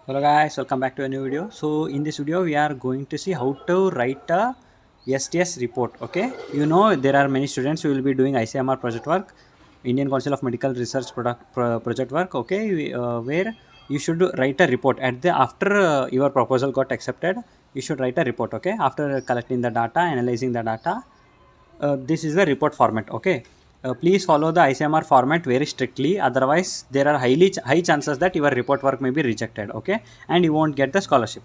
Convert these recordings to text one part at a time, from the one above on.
Hello guys, welcome back to a new video. So in this video we are going to see how to write a STS report. Okay, you know there are many students who will be doing ICMR project work, Indian Council of Medical Research project work. Okay, where you should write a report at the after your proposal got accepted. You should write a report. Okay, after collecting the data, analyzing the data, this is the report format. Okay, please follow the ICMR format very strictly, otherwise there are high chances that your report work may be rejected. Okay, and you won't get the scholarship.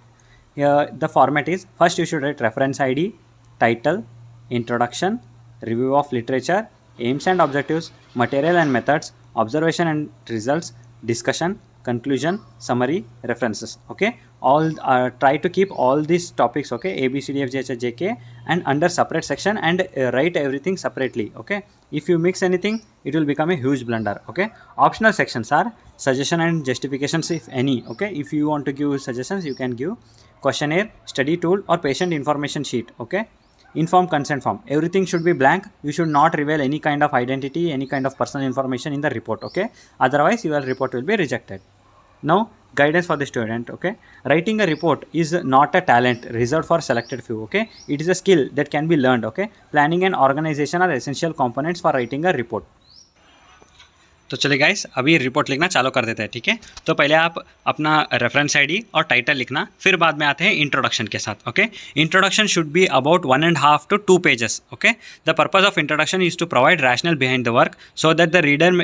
Here the format is: first you should write reference ID, title, introduction, review of literature, aims and objectives, material and methods, observation and results, discussion, conclusion, summary, references. Okay, all try to keep all these topics, okay, A B C D F G H I J K, and under separate section, and write everything separately. Okay, if you mix anything it will become a huge blunder. Okay, optional sections are suggestion and justifications, if any. Okay, if you want to give suggestions you can give questionnaire, study tool, or patient information sheet. Okay, informed consent form, everything should be blank. You should not reveal any kind of identity, any kind of personal information in the report. Okay, otherwise your report will be rejected. Now guidance for the student. Okay, writing a report is not a talent reserved for selected few. Okay, it is a skill that can be learned. Okay, planning and organization are essential components for writing a report. तो चलिए guys अभी report लिखना चालू कर देते हैं. ठीक है, तो पहले आप अपना रेफरेंस आईडी और टाइटल लिखना, फिर बाद में आते हैं इंट्रोडक्शन के साथ. Okay, introduction should be about 1.5 to 2 pages. Okay, the purpose of introduction is to provide rationale behind the work so that the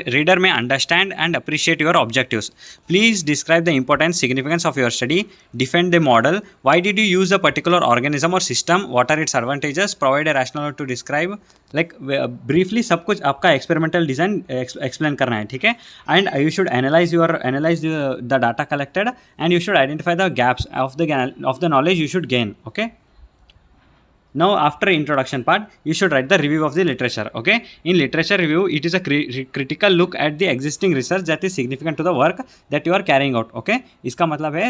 reader may understand and appreciate your objectives. Please describe the importance significance of your study, defend the model, why did you use the particular organism और system, what are its advantages, provide a rationale to describe. Like briefly सब कुछ आपका experimental design explain करना है. ठीक है, and you should analyze the data collected, and you should identify the gaps of the knowledge you should gain. Okay, now after introduction part you should write the review of the literature. Okay, in literature review it is a critical look at the existing research that is significant to the work that you are carrying out. Okay, इसका मतलब है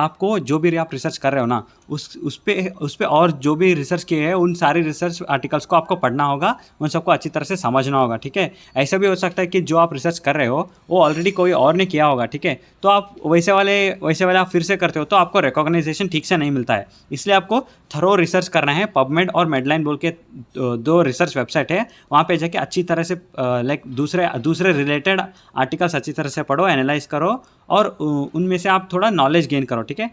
आपको जो भी आप research कर रहे हो ना उस पे और जो भी रिसर्च किए हैं उन सारे रिसर्च आर्टिकल्स को आपको पढ़ना होगा, उन सबको अच्छी तरह से समझना होगा. ठीक है, ऐसा भी हो सकता है कि जो आप रिसर्च कर रहे हो वो ऑलरेडी कोई और ने किया होगा. ठीक है, तो आप वैसे वाले आप फिर से करते हो तो आपको रिकॉग्नाइजेशन ठीक से नहीं मिलता है. इसलिए आपको थरो रिसर्च करना है. पबमेड और मेडलाइन बोल के दो रिसर्च वेबसाइट है, वहाँ पे जाके अच्छी तरह से लाइक दूसरे रिलेटेड आर्टिकल्स अच्छी तरह से पढ़ो, एनालाइज करो और उनमें से आप थोड़ा नॉलेज गेन करो. ठीक है,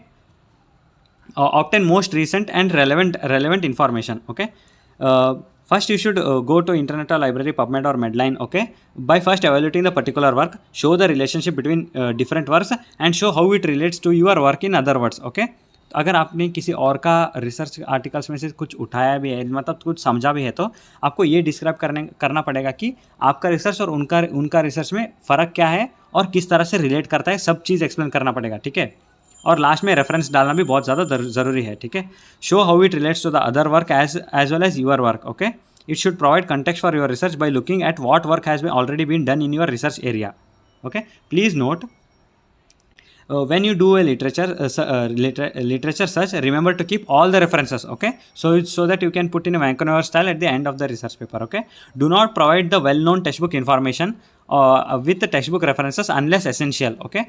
obtain most recent and relevant information. Okay, first you should go to internet or library, PubMed or Medline. Okay, by first evaluating the particular work, show the relationship between different works and show how it relates to your work in other words. Okay, अगर आपने किसी और का research articles में से कुछ उठाया भी है, मतलब कुछ समझा भी है, तो आपको ये डिस्क्राइब करना पड़ेगा कि आपका रिसर्च और उनका रिसर्च में फ़र्क क्या है और किस तरह से रिलेट करता है, सब चीज़ एक्सप्लेन करना पड़ेगा. ठीक है, और लास्ट में रेफरेंस डालना भी बहुत ज़्यादा ज़रूरी है. ठीक है, show how it relates to the other work as well as your work. Okay, it should provide context for your research by looking at what work has already been done in your research area. Okay, please note, when you do a literature search, remember to keep all the references. Okay, so that you can put in a Vancouver style at the end of the research paper. Okay, do not provide the well known textbook information with the textbook references unless essential. Okay,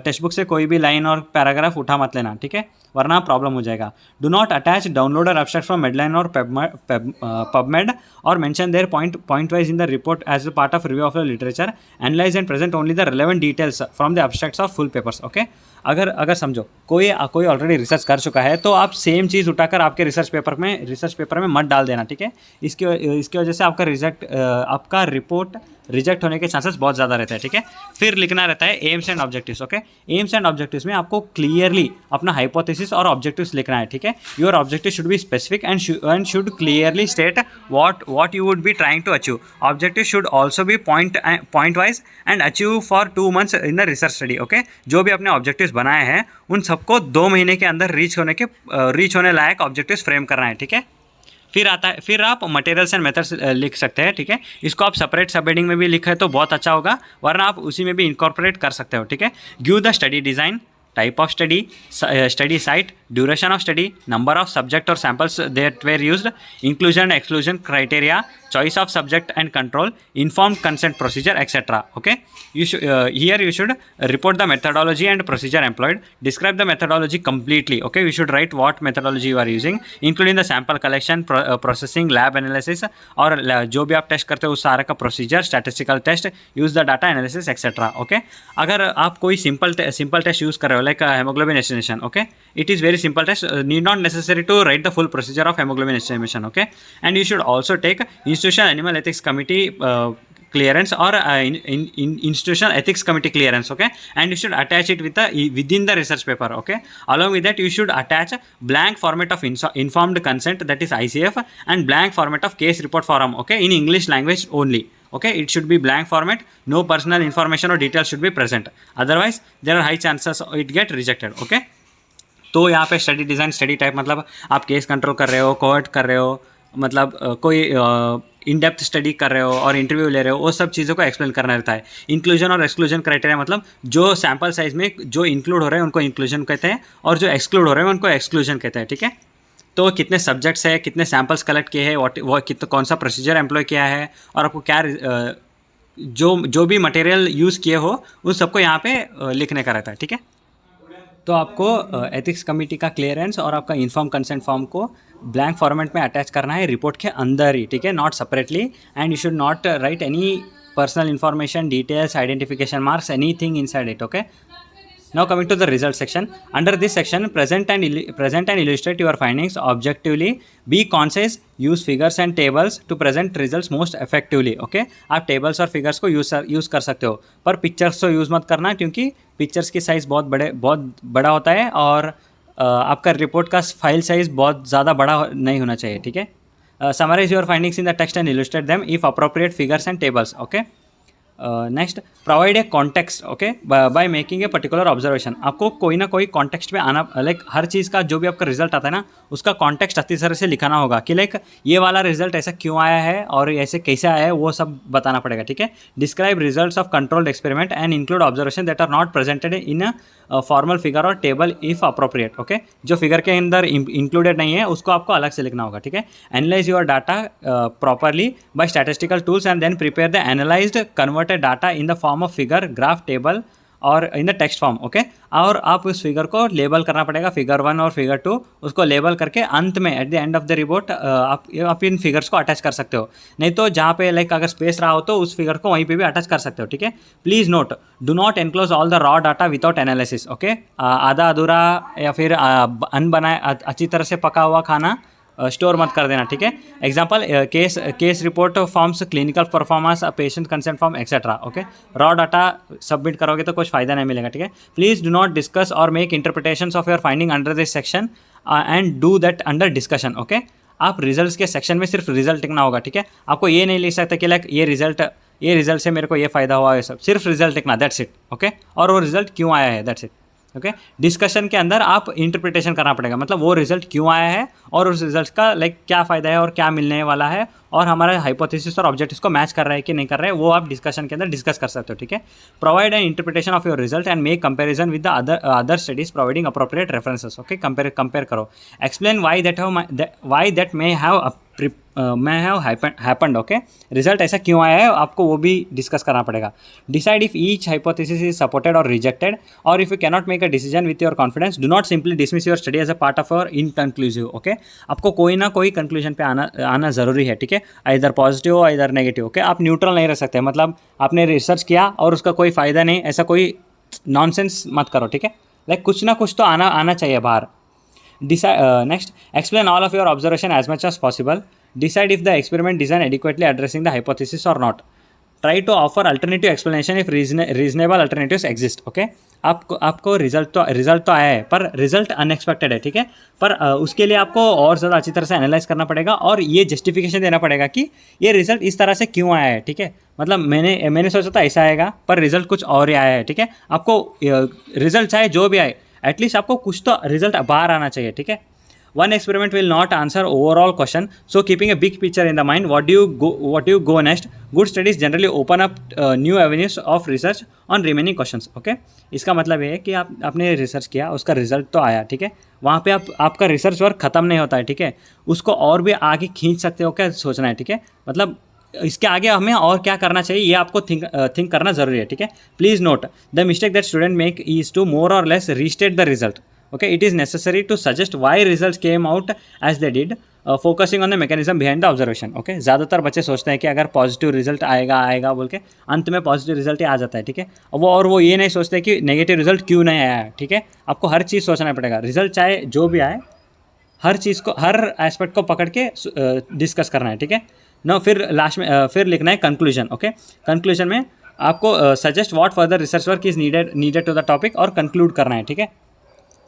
textbook से कोई भी line और paragraph उठा मत लेना. ठीक है, वरना प्रॉब्लम हो जाएगा. Do not attach downloader abstract from Medline और पबमेड और mention there point wise in the report as a part of review of the literature. Analyze and present only the relevant details from the abstracts of full papers. Okay, अगर समझो कोई already research कर चुका है तो आप same चीज़ उठाकर आपके रिसर्च पेपर में मत डाल देना. ठीक है, इसकी वजह से आपका रिपोर्ट रिजेक्ट होने के चांसेस बहुत ज़्यादा रहते हैं. ठीक है, फिर लिखना रहता है AIIMS and objectives. Okay, AIIMS and objectives में आपको क्लियरली अपना हाइपोथेसिस और ऑब्जेक्टिव्स लिखना है. ठीक है, your objective should be specific and should clearly state what you would be trying to achieve. Objective should also be point wise and achieve for 2 months in the research study. Okay, जो भी अपने objectives बनाए हैं उन सबको 2 महीने के अंदर रीच होने लायक ऑब्जेक्टिव्स फ्रेम करना है. ठीक है, फिर आप मटेरियल्स एंड मेथड्स लिख सकते हैं. ठीक है, इसको आप सेपरेट सब हेडिंग में भी लिखें तो बहुत अच्छा होगा, वरना आप उसी में भी इनकॉर्पोरेट कर सकते हो. ठीक है, give the study design, type of study, study site, duration of study, number of subject और samples that were used, inclusion exclusion criteria, choice of subject and control, informed consent procedure, etc. Okay, here you should report the methodology and procedure employed, describe the methodology completely. Okay, you should write what methodology you are using, including the sample collection, processing, lab analysis, और जो भी आप test करते हो उस सारे का procedure, statistical test, use the data analysis etcetera. Okay, अगर आप कोई सिंपल टेस्ट यूज कर रहे हो like haemoglobin estimation, okay, it is very simple test, need not necessary to write the full procedure of haemoglobin estimation. Okay, and you should also take institutional animal ethics committee clearance or institutional ethics committee clearance. Okay, and you should attach it with within the research paper. Okay, along with that you should attach blank format of informed consent, that is ICF, and blank format of case report form. Okay, in English language only. Okay, it should be blank format, no personal information or details should be present, otherwise there are high chances it get rejected. Okay, तो यहाँ पे study design, study type मतलब आप case control कर रहे हो, cohort कर रहे हो, मतलब कोई इन डेप्थ स्टडी कर रहे हो और इंटरव्यू ले रहे हो, वो सब चीज़ों को एक्सप्लेन करना रहता है. इंक्लूजन और एक्सक्लूजन क्राइटेरिया मतलब जो सैम्पल साइज में जो इंक्लूड हो रहे हैं उनको इंक्लूजन कहते हैं और जो एक्सक्लूड हो रहे हैं उनको एक्सक्लूजन कहते हैं. ठीक है, तो कितने सब्जेक्ट्स है, कितने सैम्पल्स कलेक्ट किए हैं, वो कौन सा प्रोसीजर एम्प्लॉय किया है, और आपको क्या जो भी मटेरियल यूज़ किए हो उन सबको यहाँ पे लिखने का रहता है. ठीक है, तो आपको एथिक्स कमेटी का क्लियरेंस और आपका इन्फॉर्म कंसेंट फॉर्म को ब्लैंक फॉर्मेट में अटैच करना है रिपोर्ट के अंदर ही. ठीक है, not separately, and you should not right any personal information, details, identification marks, anything inside it. Okay, now coming to the result section. Under this section, present and illustrate your findings objectively, be concise, use figures and tables to present results most effectively. Okay, आप tables और figures को use कर सकते हो, पर pictures तो use मत करना क्योंकि pictures की साइज़ बहुत बड़ा होता है और आपका रिपोर्ट का फाइल साइज़ बहुत ज़्यादा बड़ा नहीं होना चाहिए. ठीक है, summarize your findings in the text and illustrate them if appropriate figures and tables. Okay, next, provide a context. Okay, by making a particular observation. आपको कोई ना कोई कॉन्टेक्स्ट में आना, लाइक हर चीज़ का जो भी आपका रिजल्ट आता है ना उसका कॉन्टेक्स्ट अच्छी तरह से लिखाना होगा कि लाइक ये वाला रिजल्ट ऐसा क्यों आया है और ऐसे कैसे आया है, वो सब बताना पड़ेगा. ठीक है, describe results of controlled experiment and include observation that are not presented in a formal figure और टेबल इफ अप्रोप्रिएट. ओके, जो फिगर के अंदर इंक्लूडेड नहीं है उसको आपको अलग से लिखना होगा. ठीक है, analyse your data properly by statistical tools and then prepare the analysed converted data in the form of figure, graph, table और in the text form. Okay, और आप उस फिगर को लेबल करना पड़ेगा, फिगर 1 और फिगर 2, उसको लेबल करके अंत में at the end of the report आप इन फिगर्स को अटैच कर सकते हो. नहीं तो जहाँ पे लाइक अगर स्पेस रहा हो तो उस फिगर को वहीं पे भी अटैच कर सकते हो. ठीक है, please note, do not enclose all the raw data without analysis. Okay, आधा अधूरा या फिर अनबनाया अच्छी तरह से पका हुआ खाना स्टोर मत कर देना. ठीक है, example case report forms, clinical performance, patient consent form etcetera. Okay, raw data submit करोगे तो कुछ फ़ायदा नहीं मिलेगा. ठीक है, प्लीज़ डू नॉट डिस्कस और make interpretations of your finding under this section and do that under discussion. Okay, आप रिजल्ट्स के सेक्शन में सिर्फ रिजल्ट लिखना होगा. ठीक है, आपको ये नहीं लिख सकते कि लाइक ये रिजल्ट से मेरे को ये फ़ायदा हुआ है, सब सिर्फ रिजल्ट लिखना, दैट्स इट. ओके, और वो रिजल्ट क्यों आया है, दैट्स इट. ओके, डिस्कशन के अंदर आप इंटरप्रिटेशन करना पड़ेगा, मतलब वो रिजल्ट क्यों आया है और उस रिजल्ट का लाइक क्या फ़ायदा है और क्या मिलने वाला है और हमारा हाइपोथेसिस और ऑब्जेक्टिव्स को मैच कर रहा है कि नहीं कर रहा है, वो आप डिस्कशन के अंदर डिस्कस कर सकते हो. ठीक है, provide an interpretation of your result and make comparison with the other studies providing appropriate references. Okay, compare करो. Explain why that may have happened. Okay, result ऐसा क्यों आया है आपको वो भी डिस्कस करना पड़ेगा. Decide if each hypothesis is supported और रिजेक्टेड, और if you cannot make a decision with your confidence, do not simply dismiss your study as a part of your inconclusive. Okay, आपको कोई ना कोई कंक्लूजन पे आना ज़रूरी है. ठीक है, इधर पॉजिटिव हो इधर नेगेटिव. ओके, आप न्यूट्रल नहीं रह सकते, मतलब आपने रिसर्च किया और उसका कोई फ़ायदा नहीं, ऐसा कोई नॉनसेंस मत करो. ठीक है, लाइक कुछ ना कुछ तो आना चाहिए बाहर. Next, explain all of your observation as much as possible. Decide if the experiment design adequately addressing the hypothesis or not. Try to offer alternative explanation if reasonable alternatives exist. Okay, आपको result तो आया है पर result unexpected है. ठीक है, पर उसके लिए आपको और ज़्यादा अच्छी तरह से एनालाइज करना पड़ेगा और ये जस्टिफिकेशन देना पड़ेगा कि ये रिजल्ट इस तरह से क्यों आया है. ठीक है, मतलब मैंने सोचा था ऐसा आएगा पर रिजल्ट कुछ और ही आया है. ठीक है, आपको रिजल्ट चाहे जो भी आए एटलीस्ट आपको कुछ तो रिजल्ट बाहर आना चाहिए. ठीक है, One experiment will not answer overall question, so keeping a big picture in the mind, what do you go next? Good studies generally open up new avenues of research on remaining questions. Okay, इसका मतलब ये है कि आपने research किया, उसका result तो आया, ठीक है, वहाँ पे आपका रिसर्च वर्क खत्म नहीं होता है, ठीक है, उसको और भी आगे खींच सकते हो, क्या सोचना है, ठीक है, मतलब इसके आगे हमें और क्या करना चाहिए ये आपको थिंक करना जरूरी है, ठीक है. Please note the mistake that student make is to more और less restate the result. Okay, it is necessary to suggest why results came out as they did, focusing on the mechanism behind the observation. Okay, ज़्यादातर बच्चे सोचते हैं कि अगर positive result आएगा बोल के अंत में पॉजिटिव रिजल्ट ही आ जाता है, ठीक है. और वो ये नहीं सोचते कि नेगेटिव रिजल्ट क्यों नहीं आया है, ठीक है. आपको हर चीज़ सोचना पड़ेगा, रिजल्ट चाहे जो भी आए, हर चीज़ को, हर एस्पेक्ट को पकड़ के डिस्कस करना है, ठीक है ना. फिर लास्ट में फिर लिखना है कंक्लूजन. ओके, कंक्लूजन में आपको suggest what further research work is needed to the topic और कंक्लूड करना है, ठीक है.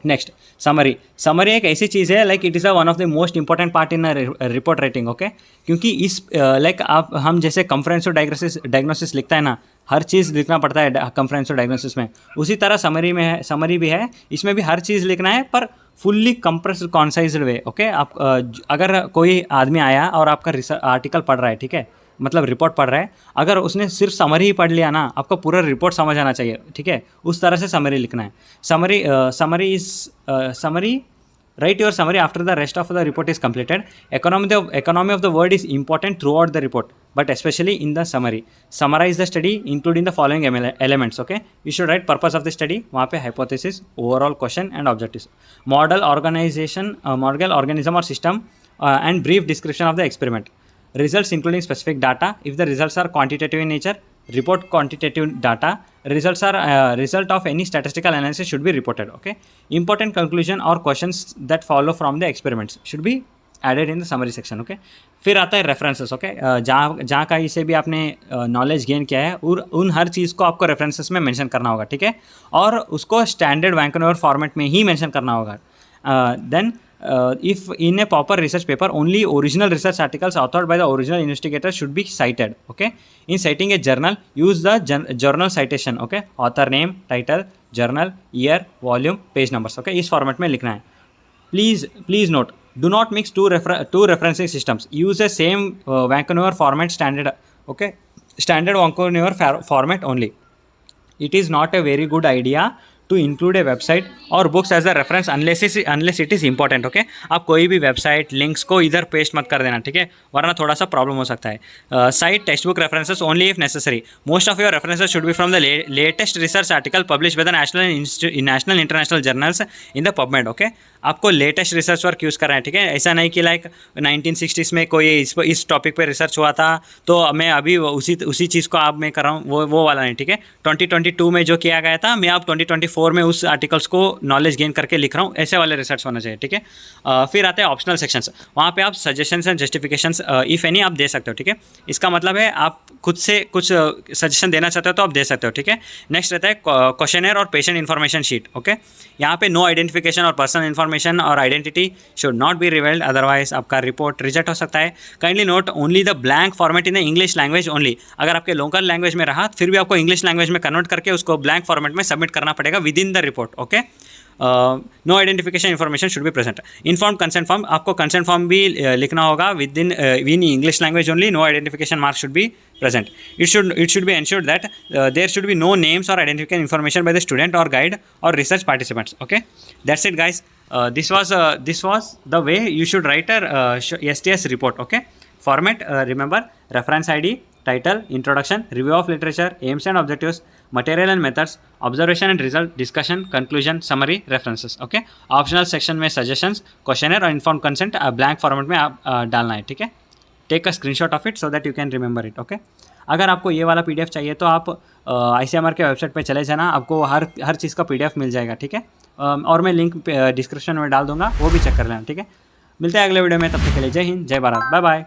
नेक्स्ट समरी एक ऐसी चीज़ है, like it is one of the most important part in report writing. Okay, क्योंकि इस लाइक हम जैसे कंफरेंशियल डायग्नोसिस लिखता है ना, हर चीज़ लिखना पड़ता है कंफरेंशियल डायग्नोसिस में, उसी तरह समरी भी है, इसमें भी हर चीज़ लिखना है पर फुल्ली कंप्रेस्ड कॉन्साइज्ड वे. ओके, आप अगर कोई आदमी आया और आपका रिसर्च आर्टिकल पढ़ रहा है, ठीक है, मतलब रिपोर्ट पढ़ रहा है, अगर उसने सिर्फ समरी ही पढ़ लिया ना, आपको पूरा रिपोर्ट समझ आना चाहिए, ठीक है, उस तरह से समरी लिखना है. Summary right your summary after the rest of the report is completed. economy of the word is important throughout the report, but especially in the summary. Summarize the study including the following elements. Okay, you should write purpose of the study, वहाँ पे hypothesis, overall question and objectives, model organism or system, and brief description of the experiment. Results including specific data. If the results are quantitative in nature, report quantitative data. Results are result of any statistical analysis should be reported. Okay, important conclusion or questions that follow from the experiments should be added in the summary section. Okay, फिर आता है references. Okay, जहाँ कहीं से भी आपने knowledge gain किया है उन हर चीज़ को आपको रेफरेंसेस में मेंशन करना होगा, ठीक है, और उसको स्टैंडर्ड वैंकूवर फॉर्मेट में ही मेंशन करना होगा. Then if in a proper research paper, only original research articles authored by the original investigator should be cited. Okay, in citing a journal, use the journal citation. Okay, author name, title, journal, year, volume, page numbers. Okay, इस format में लिखना है. Please note, do not mix two referencing systems. Use the same Vancouver format standard. Okay, standard Vancouver format only. It is not a very good idea to include a website or books as a reference unless it is important. Okay, आप कोई भी website links को इधर paste मत कर देना, ठीक है, वरना थोड़ा सा प्रॉब्लम हो सकता है. Site text book references only if necessary. Most of your references should be from the latest research article publish by the national international journals in the PubMed. Okay, आपको लेटेस्ट रिसर्च वर्क यूज़ करना है, ठीक है, ऐसा नहीं कि like 1960s में कोई इस टॉपिक पे रिसर्च हुआ था तो मैं अभी उसी चीज़ को आप मैं कर रहा हूँ, वो वाला नहीं, ठीक है. 2022 में जो किया गया था मैं आप 2024 में उस आर्टिकल्स को नॉलेज गेन करके लिख रहा हूँ, ऐसे वाले रिसर्च होना चाहिए, ठीक है. फिर आते हैं ऑप्शनल सेक्शंस. वहाँ पे आप suggestions and justifications if any आप दे सकते हो, ठीक है. इसका मतलब है आप खुद से कुछ सजेशन देना चाहते हो तो आप दे सकते हो, ठीक है. नेक्स्ट रहता है क्वेश्चनर और पेशेंट इन्फॉर्मेशन शीट. ओके, यहाँ पे नो आइडेंटिफिकेशन और पर्सनल इन्फॉर्मेशन और identity should not be revealed, otherwise आपका रिपोर्ट रिजेक्ट हो सकता है. Kindly note only the blank format in the English language only. अगर आपके लोकल लैंग्वेज में रहा फिर भी आपको इंग्लिश लैंग्वेज में कन्वर्ट करके उसको ब्लैंक फॉर्मेट में सबमिट करना पड़ेगा within the report. Okay, no identification information should be present. Inform consent form, आपको कंसेंट फॉर्म भी लिखना होगा within English language only. No identification mark should be present. It should be ensured that there should be no names or identification information by the student or guide or research participants. Okay, that's it guys. This was the way you should write a STS report. Okay, format, remember, reference ID, title, introduction, review of literature, aims and objectives, material and methods, observation and result, discussion, conclusion, summary, references. Okay, optional section में suggestions, questionnaire और informed consent blank format में आप डालना है, ठीक है. Take a screenshot of it so that you can remember it. Okay, अगर आपको ये वाला PDF चाहिए तो आप ICMR के वेबसाइट पे चले जाना, आपको हर चीज़ का PDF मिल जाएगा, ठीक है. और मैं लिंक डिस्क्रिप्शन में डाल दूंगा, वो भी चेक कर लेना, ठीक है. मिलते हैं अगले वीडियो में, तब तक के लिए जय हिंद, जय भारत, बाय बाय.